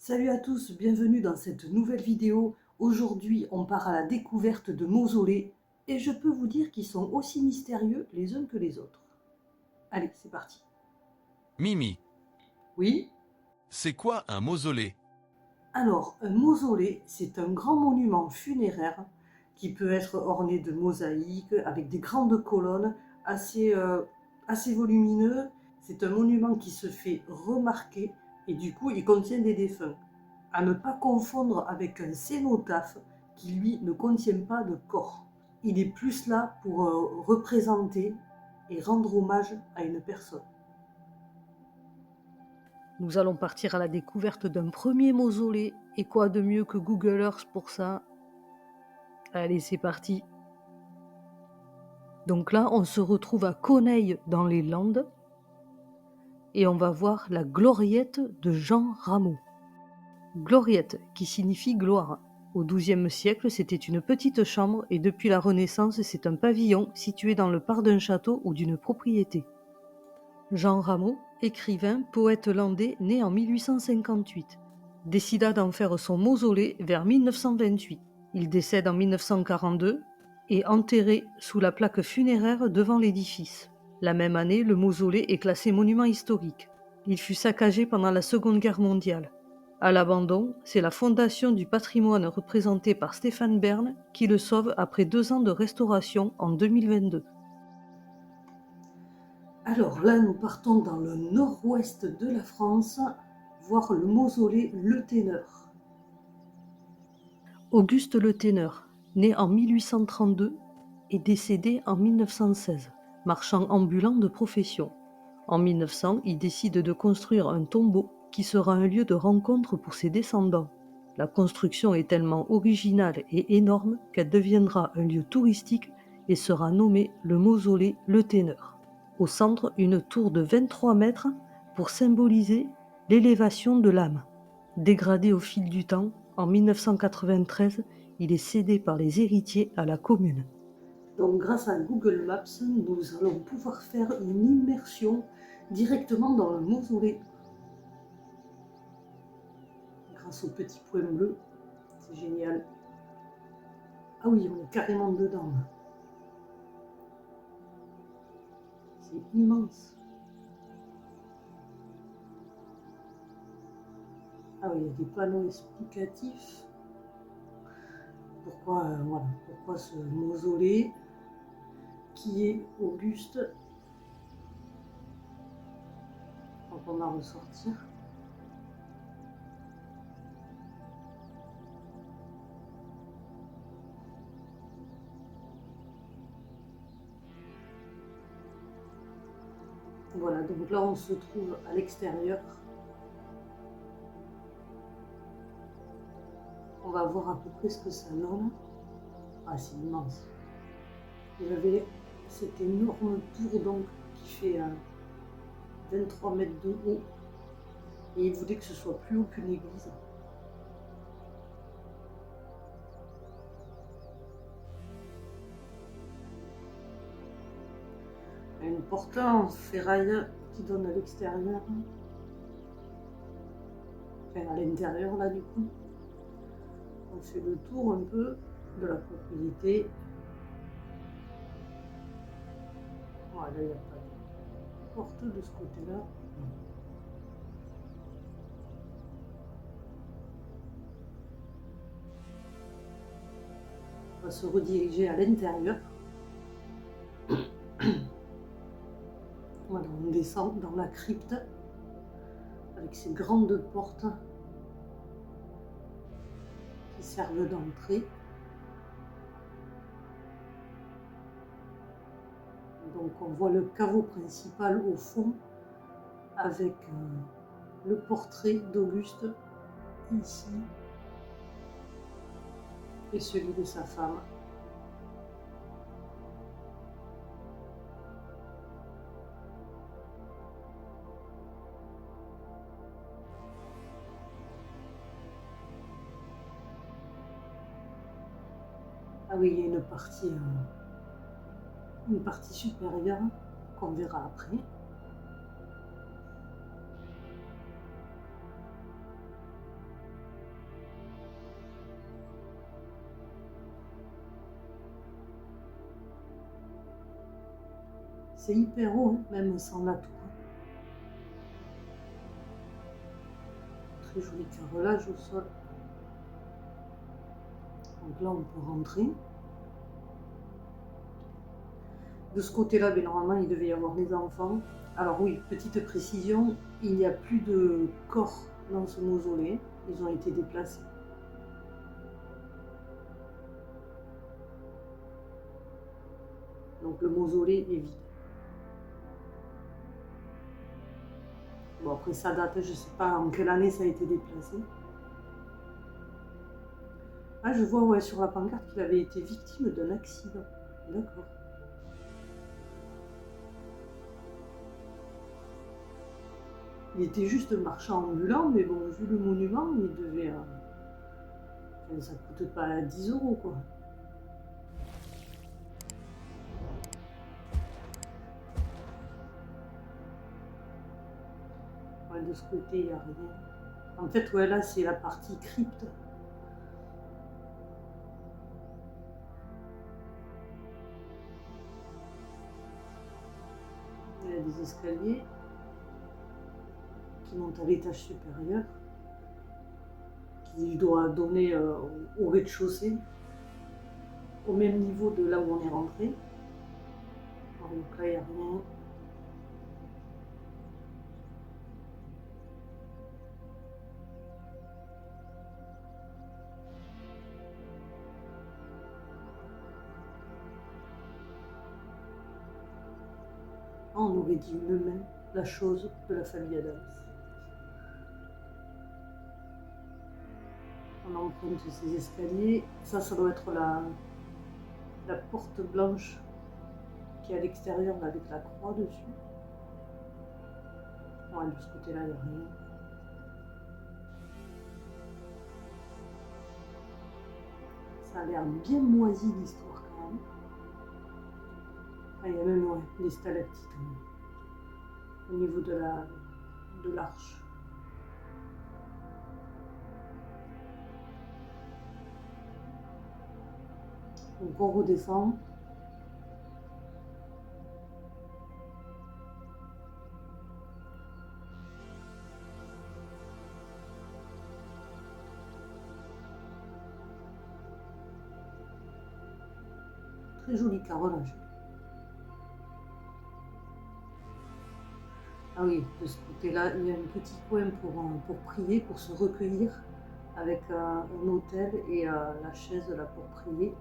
Salut à tous, bienvenue dans cette nouvelle vidéo. Aujourd'hui, on part à la découverte de mausolées et je peux vous dire qu'ils sont aussi mystérieux les uns que les autres. Allez, c'est parti. Mimi, Oui? c'est quoi un mausolée? Alors, un mausolée, c'est un grand monument funéraire qui peut être orné de mosaïques avec des grandes colonnes assez, assez volumineux. C'est un monument qui se fait remarquer et du coup, il contient des défunts. À ne pas confondre avec un cénotaphe qui, lui, ne contient pas de corps. Il est plus là pour représenter et rendre hommage à une personne. Nous allons partir à la découverte d'un premier mausolée. Et quoi de mieux que Google Earth pour ça? Allez, c'est parti. Donc là, on se retrouve à Coneille dans les Landes et on va voir la gloriette de Jean Rameau. Gloriette, qui signifie gloire. Au XIIe siècle, c'était une petite chambre et depuis la Renaissance, c'est un pavillon situé dans le parc d'un château ou d'une propriété. Jean Rameau, écrivain, poète landais né en 1858, décida d'en faire son mausolée vers 1928. Il décède en 1942 et enterré sous la plaque funéraire devant l'édifice. La même année, le mausolée est classé monument historique. Il fut saccagé pendant la Seconde Guerre mondiale. À l'abandon, c'est la Fondation du patrimoine représentée par Stéphane Bern qui le sauve après 2 ans de restauration en 2022. Alors là, nous partons dans le nord-ouest de la France, voir le mausolée Le Téneur. Auguste Le Téneur, né en 1832 et décédé en 1916, marchand ambulant de profession. En 1900, il décide de construire un tombeau qui sera un lieu de rencontre pour ses descendants. La construction est tellement originale et énorme qu'elle deviendra un lieu touristique et sera nommée le mausolée Le Téneur. Au centre, une tour de 23 mètres pour symboliser l'élévation de l'âme. Dégradé au fil du temps, en 1993, il est cédé par les héritiers à la commune. Donc grâce à Google Maps, nous allons pouvoir faire une immersion directement dans le mausolée. Grâce au petit point bleu, c'est génial. Ah oui, on est carrément dedans. C'est immense. Ah oui, il y a des panneaux explicatifs. Pourquoi ce mausolée qui est Auguste. Donc on va ressortir. Voilà, donc là on se trouve à l'extérieur. On va voir à peu près ce que ça donne. Ah, c'est immense. Vous avez cette énorme tour donc qui fait 23 mètres de haut. Et il voulait que ce soit plus haut qu'une église. Il y a une porte en ferraille qui donne à l'extérieur. Enfin, à l'intérieur là du coup. On fait le tour un peu de la propriété. Voilà, il n'y a pas de porte de ce côté-là. On va se rediriger à l'intérieur. Voilà, on descend dans la crypte avec ces grandes portes qui servent d'entrée. Donc on voit le caveau principal au fond avec le portrait d'Auguste ici et celui de sa femme. Ah oui, il y a une partie supérieure qu'on verra après. « C'est hyper haut, hein, même sans la tour. Très joli carrelage au sol. Donc là, on peut rentrer. De ce côté-là, ben, normalement, il devait y avoir des enfants. Alors oui, petite précision, il n'y a plus de corps dans ce mausolée. Ils ont été déplacés. Donc le mausolée est vide. Bon, après ça date, je ne sais pas en quelle année ça a été déplacé. Ah, je vois ouais, sur la pancarte qu'il avait été victime d'un accident. D'accord. Il était juste marchand ambulant, mais bon, vu le monument, il devait... ça coûte pas 10 € quoi. Ouais, de ce côté, il n'y a rien. En fait, ouais, là, c'est la partie crypte. Il y a des escaliers qui montent à l'étage supérieur, qui doit donner au rez-de-chaussée, au même niveau de là où on est rentré. Donc là, il n'y a rien. Ah, on aurait dit une main, la chose de la famille Adams. On emprunte ces escaliers. Ça doit être la porte blanche qui est à l'extérieur avec la croix dessus. Ouais, de ce côté-là, il n'y a rien. Ça a l'air bien moisi l'histoire quand même. Ah, il y a même ouais, des stalactites au niveau de l'arche. Donc on redescend. Très joli carrelage. Ah oui, de ce côté-là, il y a un petit coin pour prier, pour se recueillir, avec un autel et la chaise là pour prier.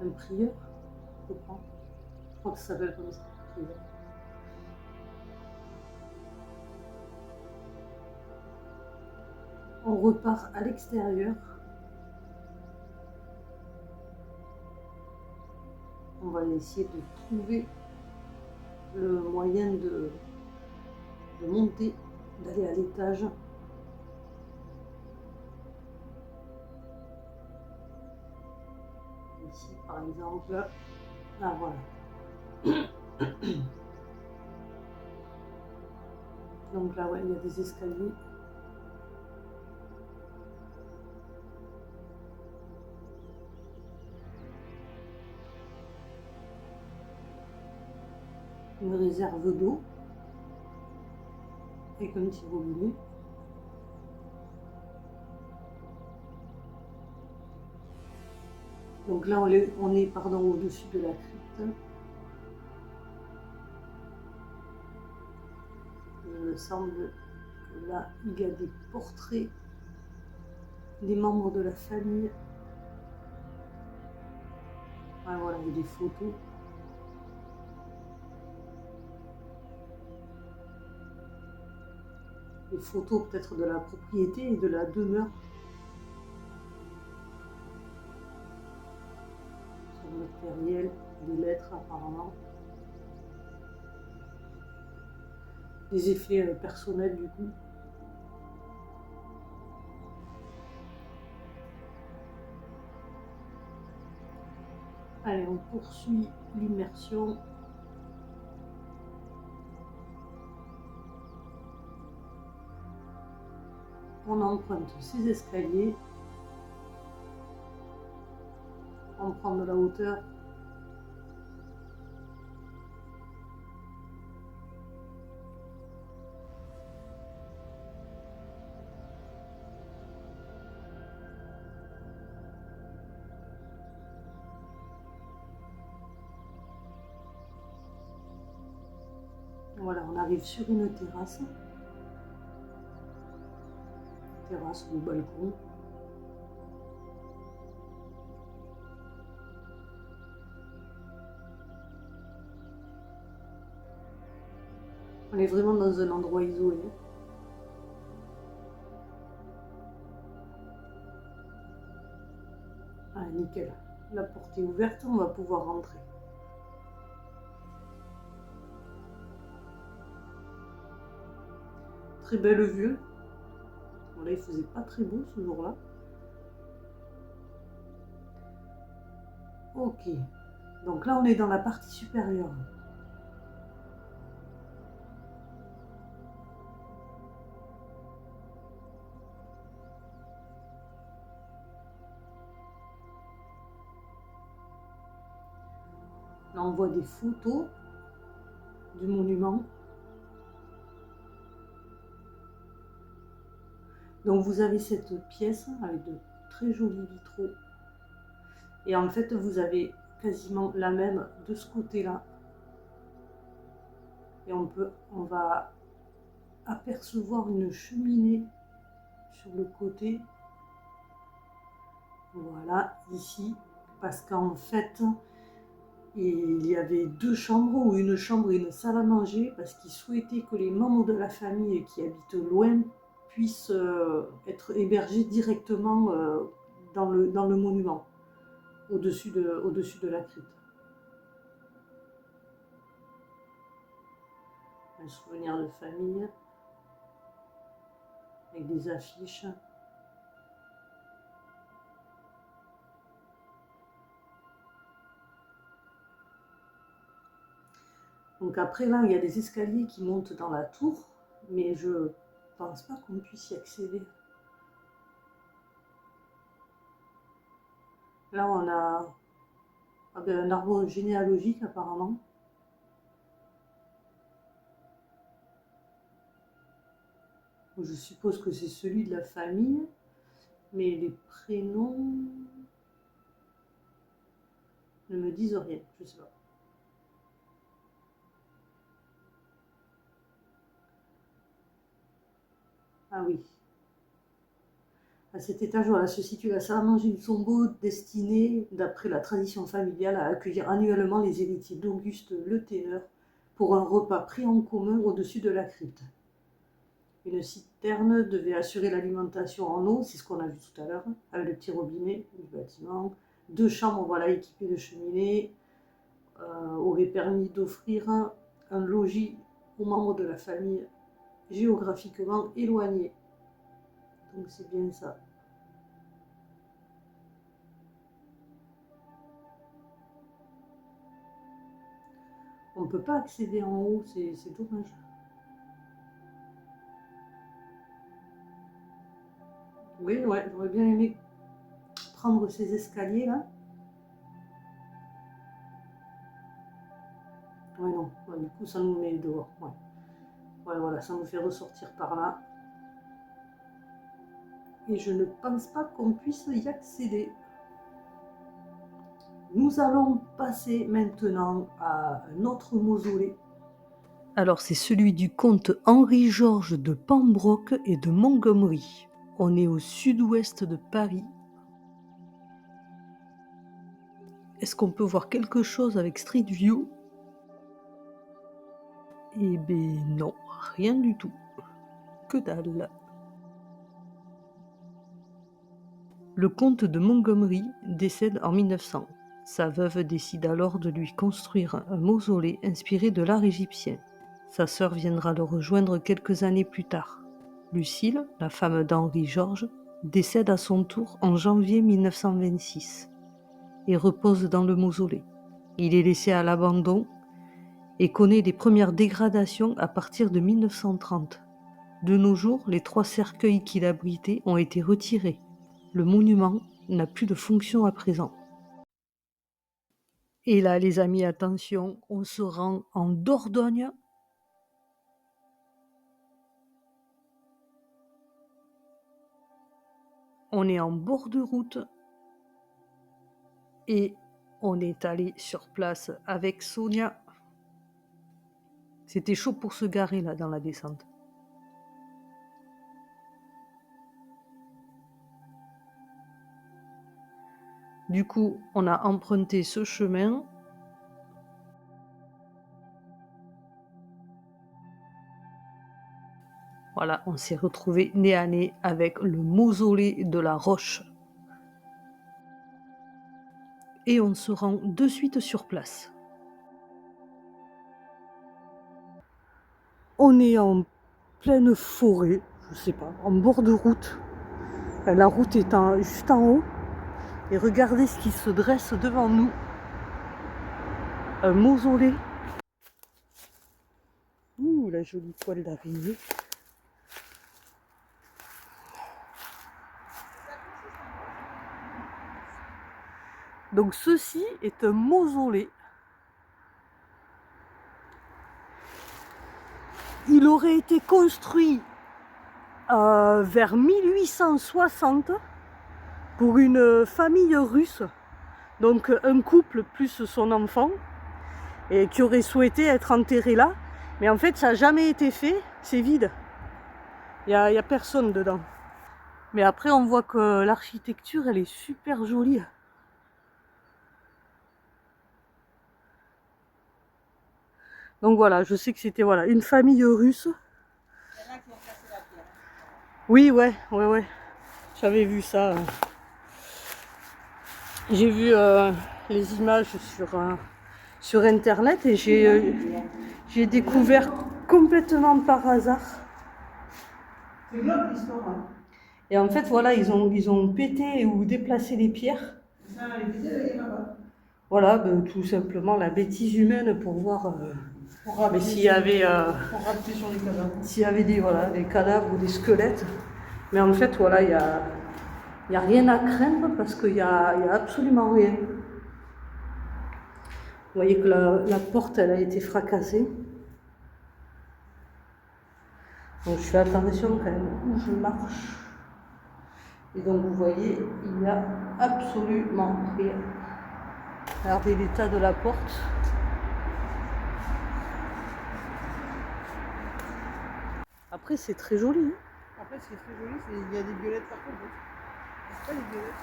Un prieur, je crois. Je crois que ça s'appelle comme ça, prieur. On repart à l'extérieur. On va essayer de trouver le moyen de monter, d'aller à l'étage. Ici, par exemple. Ah, voilà. Donc là, ouais, il y a des escaliers. Une réserve d'eau avec un petit robinet. Donc là, on est pardon, au-dessus de la crypte. Il me semble que là, il y a des portraits des membres de la famille. Ah, voilà, il y a des photos. Des photos peut-être de la propriété et de la demeure. Sur le matériel, des lettres apparemment. Des effets personnels du coup. Allez, on poursuit l'immersion. On emprunte ces escaliers. On prend de la hauteur. Voilà, on arrive sur une terrasse ou balcon. On est vraiment dans un endroit isolé. Ah, nickel. La porte est ouverte, on va pouvoir rentrer. Très belle vue. Bon, là, il faisait pas très beau ce jour-là. Ok. Donc là, on est dans la partie supérieure. Là, on voit des photos du monument. Donc vous avez cette pièce avec de très jolis vitraux. Et en fait, vous avez quasiment la même de ce côté-là. Et on va apercevoir une cheminée sur le côté. Voilà, ici. Parce qu'en fait, il y avait 2 chambres, ou une chambre et une salle à manger, parce qu'ils souhaitaient que les membres de la famille qui habitent loin puissent être hébergés directement dans le monument, au-dessus de la crypte. Un souvenir de famille, avec des affiches. Donc après là, il y a des escaliers qui montent dans la tour, mais je pense pas qu'on puisse y accéder. Là, on a un arbre généalogique apparemment. Je suppose que c'est celui de la famille, mais les prénoms ne me disent rien, je sais pas. Ah oui. À cet étage, voilà, se situe la salle à manger du tombeau, destinée, d'après la tradition familiale, à accueillir annuellement les héritiers d'Auguste le Téneur pour un repas pris en commun au-dessus de la crypte. Une citerne devait assurer l'alimentation en eau, c'est ce qu'on a vu tout à l'heure, avec le petit robinet du bâtiment. 2 chambres, voilà, équipées de cheminées, auraient permis d'offrir un logis aux membres de la famille géographiquement éloignés. Donc c'est bien ça. On ne peut pas accéder en haut, c'est dommage. Oui, ouais, j'aurais bien aimé prendre ces escaliers là. Ouais, non, ouais, du coup ça nous met dehors. Ouais. Ouais, voilà, ça nous fait ressortir par là. Et je ne pense pas qu'on puisse y accéder. Nous allons passer maintenant à un autre mausolée. Alors c'est celui du comte Henri-Georges de Pembroke et de Montgomery. On est au sud-ouest de Paris. Est-ce qu'on peut voir quelque chose avec Street View? Eh ben non, rien du tout. Que dalle. Le comte de Montgomery décède en 1900. Sa veuve décide alors de lui construire un mausolée inspiré de l'art égyptien. Sa sœur viendra le rejoindre quelques années plus tard. Lucille, la femme d'Henri-Georges, décède à son tour en janvier 1926 et repose dans le mausolée. Il est laissé à l'abandon et connaît les premières dégradations à partir de 1930. De nos jours, les 3 cercueils qu'il abritait ont été retirés. Le monument n'a plus de fonction à présent. Et là, les amis, attention, on se rend en Dordogne. On est en bord de route et on est allé sur place avec Sonia. C'était chaud pour se garer là dans la descente. Du coup, on a emprunté ce chemin. Voilà, on s'est retrouvé nez à nez avec le mausolée de la Roche. Et on se rend de suite sur place. On est en pleine forêt, je sais pas, en bord de route. La route est juste en haut. Et regardez ce qui se dresse devant nous. Un mausolée. Ouh, la jolie toile d'araignée. Donc ceci est un mausolée. Il aurait été construit vers 1860 pour une famille russe, donc un couple plus son enfant, et qui aurait souhaité être enterré là. Mais en fait, ça n'a jamais été fait, c'est vide. Il n'y a personne dedans. Mais après, on voit que l'architecture, elle est super jolie. Donc voilà, je sais que c'était voilà, une famille russe. Il y en a qui ont cassé la pierre. Oui, ouais. J'avais vu ça. J'ai vu les images sur internet et j'ai découvert complètement par hasard. C'est glauque l'histoire. Et en fait, voilà, ils ont pété ou déplacé les pierres. Ça, les pété là-bas. Voilà, ben, tout simplement la bêtise humaine pour voir s'il y avait des cadavres ou des squelettes. Mais en fait, voilà, il y a rien à craindre parce qu'il y a absolument rien. Vous voyez que la porte, elle a été fracassée. Donc je fais attention quand même où je marche. Et donc vous voyez, il n'y a absolument rien. Regardez l'état de la porte. Après c'est très joli. Hein. Après ce qui est très joli, c'est qu'il y a des violettes partout. C'est pas les violettes.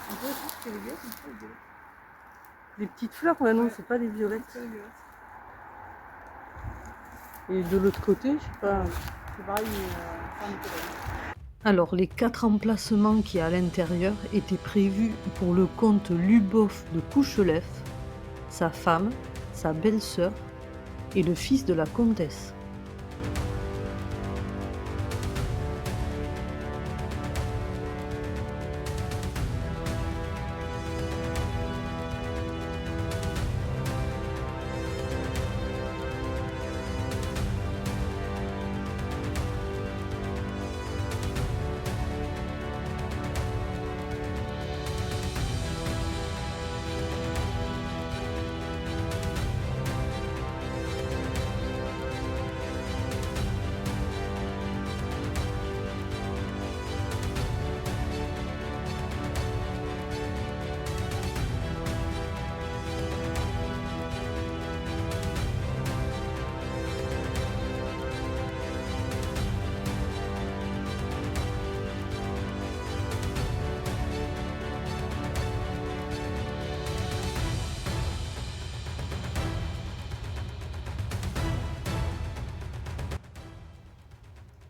On peut aussi que les violettes, mais c'est pas les violettes. Des petites fleurs, ouais, non, c'est pas des violettes. C'est pas les violettes. Et de l'autre côté, je sais pas. C'est pareil, mais en Italie. Alors, les 4 emplacements qu'il y a à l'intérieur étaient prévus pour le comte Lubov de Kouchelev, sa femme, sa belle-sœur et le fils de la comtesse.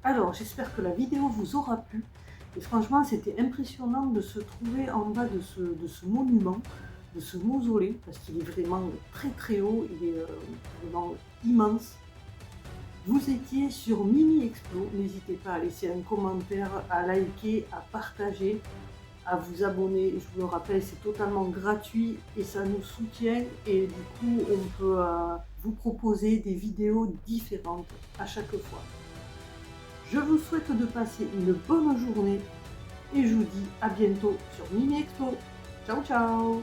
Alors, j'espère que la vidéo vous aura plu. Et franchement, c'était impressionnant de se trouver en bas de ce monument, de ce mausolée, parce qu'il est vraiment très très haut, il est vraiment immense. Vous étiez sur Mimi Explo, n'hésitez pas à laisser un commentaire, à liker, à partager, à vous abonner. Je vous le rappelle, c'est totalement gratuit et ça nous soutient. Et du coup, on peut vous proposer des vidéos différentes à chaque fois. Je vous souhaite de passer une bonne journée et je vous dis à bientôt sur Mimi Expo. Ciao ciao!